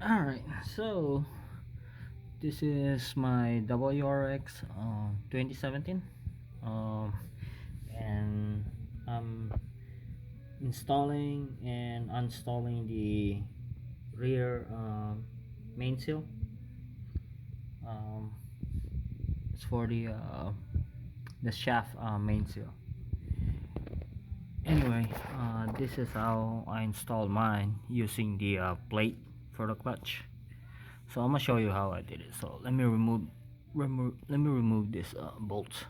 Alright, so this is my WRX 2017, um, and I'm installing and uninstalling the rear main seal. um, it's for the shaft main seal. Anyway, this is how I installed mine using the plate for the clutch. So I'm gonna show you how I did it. So let me remove this bolt.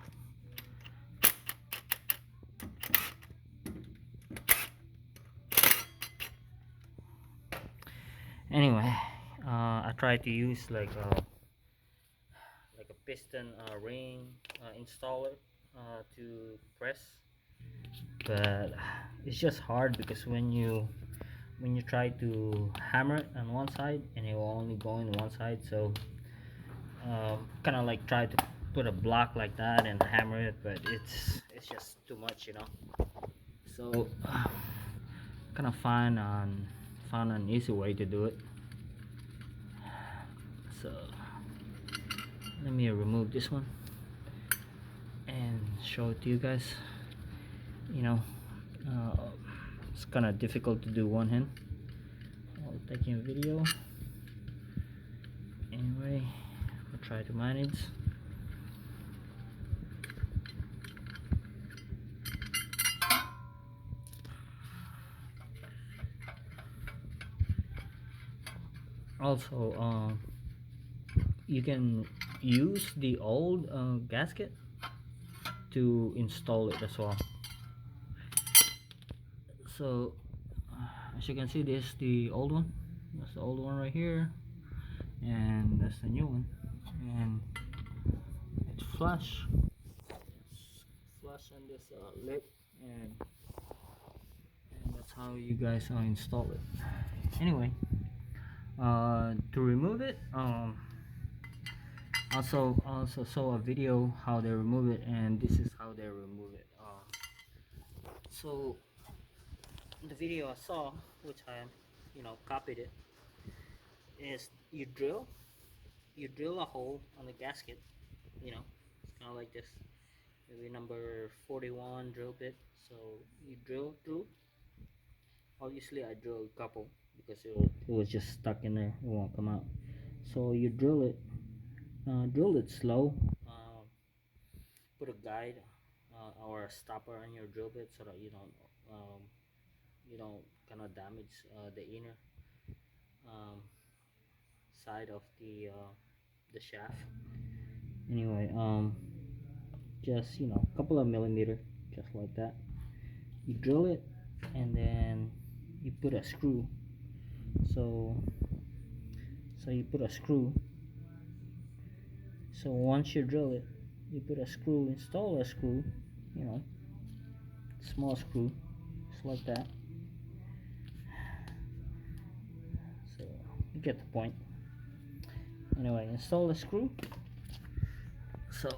Anyway, I tried to use like a piston ring installer to press, but it's just hard because when you try to hammer it on one side and it will only go in one side. So kind of like try to put a block like that and hammer it, but it's just too much, you know. So kind of found an easy way to do it. So let me remove this one and show it to you guys. You know, uh, it's kind of difficult to do one hand while taking a video. Anyway, I'll try to manage. Also, you can use the old gasket to install it as well. So as you can see, this is the old one. That's the old one right here, and that's the new one. And it's flush. It's flush on this lip, and that's how you guys install it. Anyway, to remove it, also saw a video how they remove it, and this is how they remove it. So the video I saw, which I copied it, is you drill a hole on the gasket. It's kind of like this, maybe number 41 drill bit. So you drill through. Obviously I drilled a couple because it was just stuck in there, it won't come out. So you drill it slow. Put a guide or a stopper on your drill bit so that you don't kind of damage the inner um, side of the shaft. Anyway, just a couple of millimeter, just like that. You drill it, and then you put a screw. So you put a screw. So once you drill it, you put a screw, install a screw, you know, small screw, just like that. So you get the point. Anyway, install the screw. So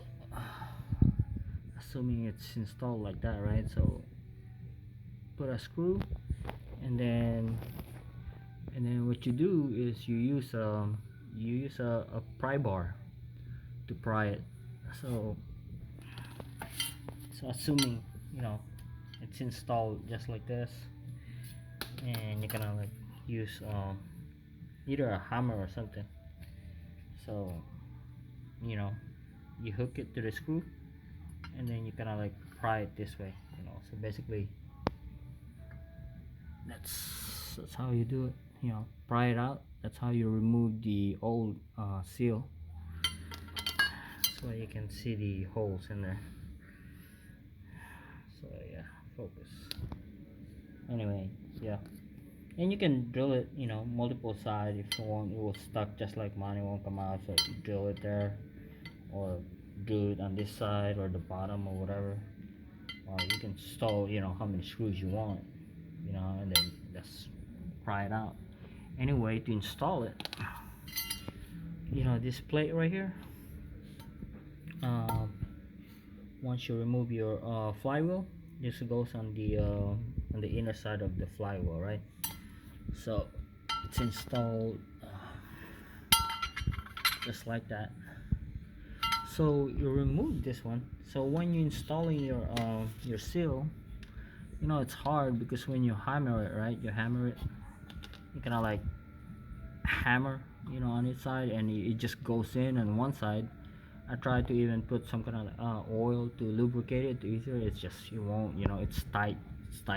assuming it's installed like that, right? So put a screw, and then what you do is you use a pry bar to pry it. So assuming it's installed just like this, and you're gonna like use either a hammer or something. So you hook it to the screw, and then you kind of like pry it this way. So basically that's how you do it. Pry it out. That's how you remove the old seal, so you can see the holes in there. So yeah, focus. Anyway, yeah, and you can drill it multiple sides if you want. It will stuck just like mine, it won't come out. So you drill it there, or drill it on this side or the bottom or whatever. Or you can install how many screws you want, and then just pry it out. Anyway, to install it, this plate right here, um, once you remove your flywheel, this goes on the inner side of the flywheel, right? So it's installed just like that. So you remove this one. So when you're installing your seal, you know it's hard because when you hammer it, right, you hammer it, you kind of like hammer, you know, on its side, and it just goes in on one side. I tried to even put some kind of oil to lubricate it to easier. It's just you won't, you know, it's tight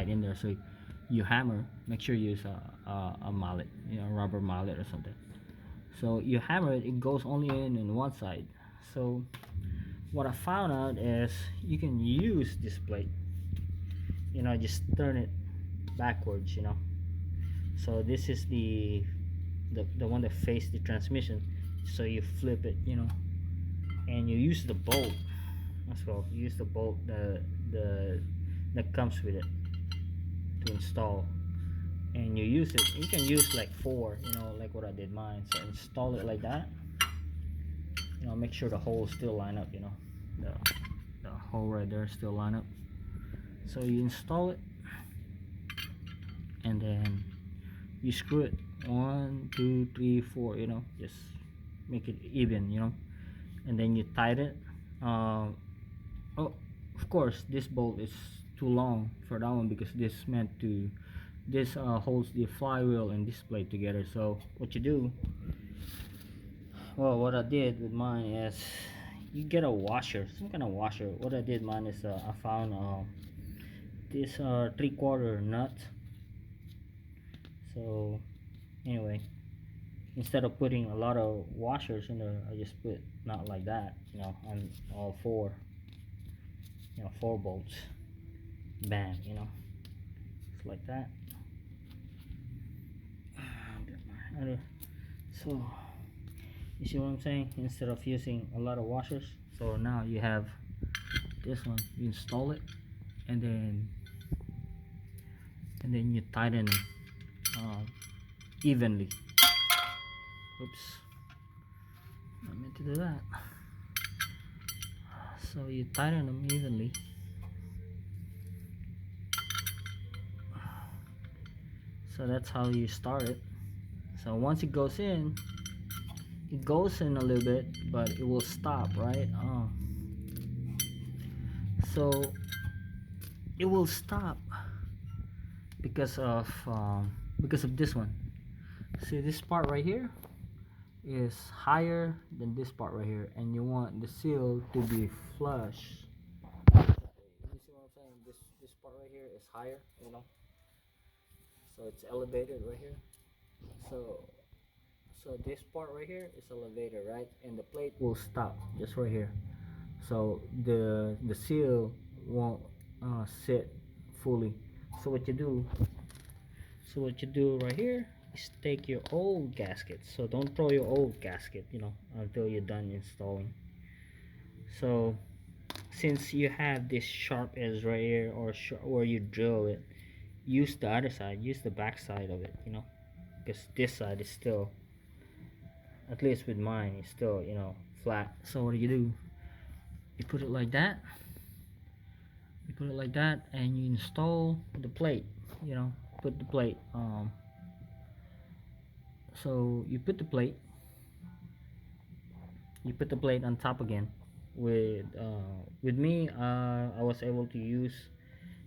in there. So you hammer, make sure you use a mallet, you know, rubber mallet or something. So you hammer it, it goes only in one side. So what I found out is you can use this plate, you know, just turn it backwards, you know. So this is the one that face the transmission. So you flip it, you know, and you use the bolt as well. You use the bolt the that comes with it to install, and you use it. You can use like four, you know, like what I did mine. So install it like that. You know, make sure the holes still line up. You know, the hole right there still line up. So you install it, and then you screw it. 1, 2, 3, 4. You know, just make it even. You know, and then you tighten it. Oh, of course, this bolt is too long for that one because this holds the flywheel and this plate together. So what you do, well, what I did with mine is you get a washer, some kind of washer. What I did mine is I found this 3/4 nut. So anyway, instead of putting a lot of washers in there, I just put not like that, you know, on all four, you know, 4 bolts. Bam, you know, just like that. So you see what I'm saying, instead of using a lot of washers. So now you have this one, you install it, and then you tighten it uh, evenly. Oops, I meant to do that. So you tighten them evenly. So that's how you start it. So once it goes in a little bit, but it will stop, right? So it will stop because of this one. See this part right here is higher than this part right here, and you want the seal to be flush. You see what I'm saying? This part right here is higher, you know, so it's elevated right here. So this part right here is elevated, right, and the plate will stop just right here. So the seal won't sit fully. So what you do right here is take your old gasket. So don't throw your old gasket, you know, until you're done installing. So since you have this sharp edge right here, or where you drill it, use the other side, use the back side of it, you know, because this side is still, at least with mine, it's still, you know, flat. So what do, you put it like that, and you install the plate, you know, put the plate so you put the plate on top again. With me, I was able to use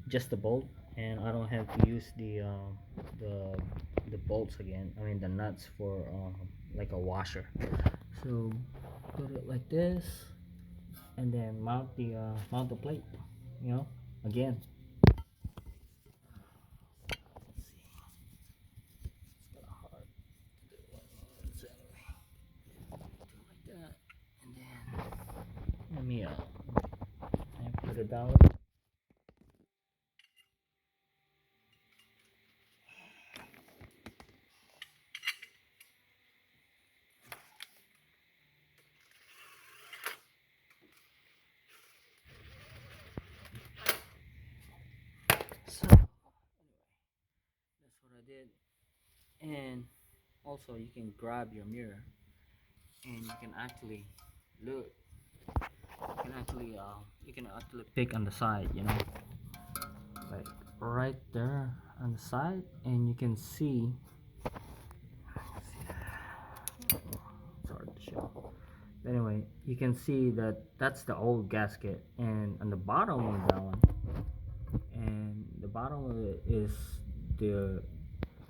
just the bolt, and I don't have to use the the bolts again, I mean the nuts, for like a washer. So put it like this, and then mount the plate, you know, again. Let's see, it's kind of hard to do it. So anyway, do it like that, and then let me put it down. So anyway, that's what I did. And also you can grab your mirror, and you can actually look, you can actually pick on the side, you know, like right there on the side, and you can see, it's hard to show, Anyway, you can see that that's the old gasket, and on the bottom of that one, and the bottom of it is the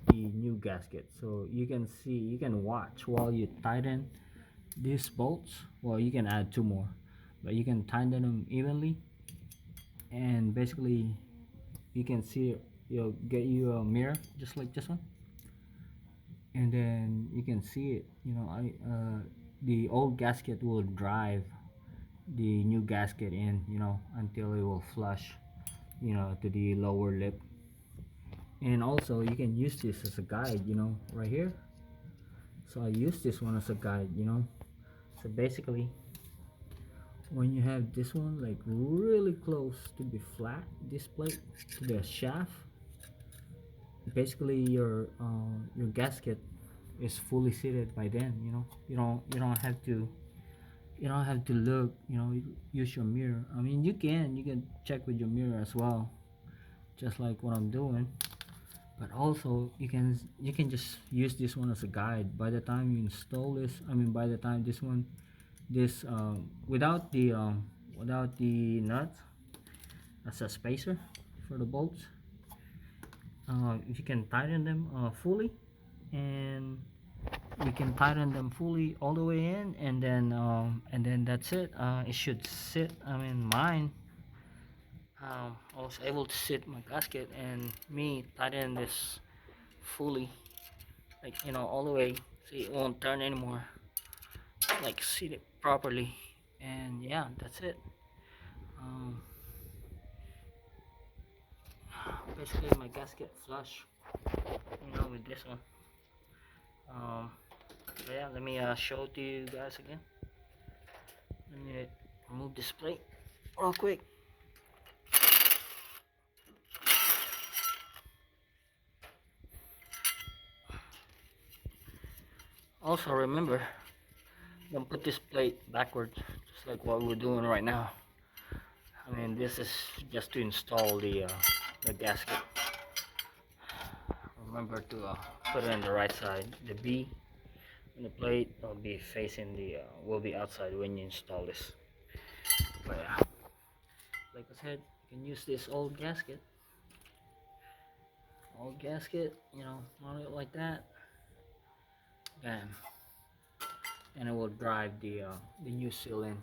the new gasket. So you can see, you can watch while you tighten these bolts. Well, you can add two more, but you can tighten them evenly, and basically you can see, you'll get you a mirror just like this one, and then you can see it, the old gasket will drive the new gasket in, until it will flush, to the lower lip. And also you can use this as a guide, right here. So I use this one as a guide, so basically when you have this one like really close to be flat, this plate to the shaft, basically your gasket is fully seated by then. You don't have to, look, use your mirror. I mean, you can check with your mirror as well, just like what I'm doing. But also you can just use this one as a guide. By the time you install this, I mean, by the time this one, this without the nut as a spacer for the bolts, if you can tighten them fully, and you can tighten them fully all the way in, and then that's it. It should sit. I mean, mine, I was able to sit my gasket and me tighten this fully, like, all the way, so it won't turn anymore, like seat it properly. And yeah, that's it. um, Basically my gasket flush, with this one. um, so yeah, let me show it to you guys again. Let me remove this plate real quick. Also remember, don't put this plate backwards, just like what we're doing right now. I mean, this is just to install the gasket. Remember to put it on the right side. The B on the plate will be facing will be outside when you install this. But yeah, like I said, you can use this old gasket, mount it like that, bam, and it will drive the new seal in.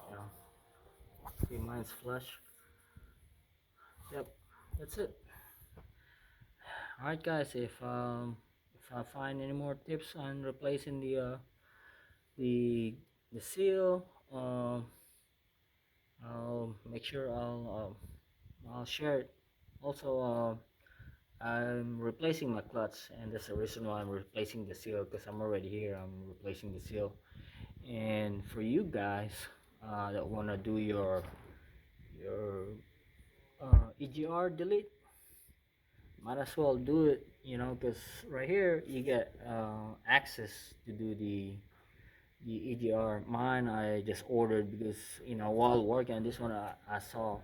You know, see, mine's flush. Yep, that's it. All right, guys. If I find any more tips on replacing the the seal, I'll make sure I'll share it. Also, I'm replacing my clutch, and that's the reason why I'm replacing the seal, because I'm already here. I'm replacing the seal. And for you guys that wanna do your EGR delete, might as well do it, because right here you get access to do the EGR. Mine I just ordered because, while working on this one, I saw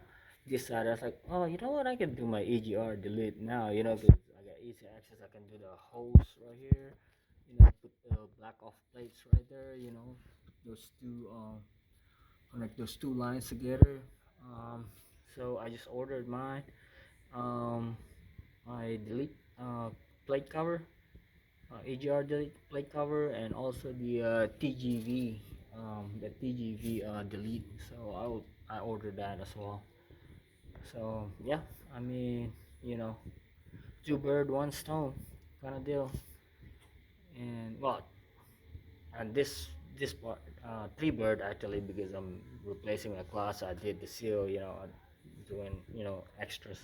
this side. I was like, oh, you know what? I can do my EGR delete now, because I got easy access. I can do the hose right here, put the black off plates right there, those two, connect those two lines together. Um, so I just ordered mine. Um, my delete plate cover, AGR delete plate cover, and also the TGV delete. So I ordered that as well. So yeah, I mean, you know, two bird, one stone kind of deal. And well, and this part, three bird actually, because I'm replacing a class. I did the seal, doing extras.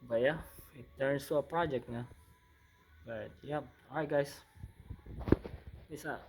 But yeah, it turns to a project now. But yeah, all right, guys, peace out.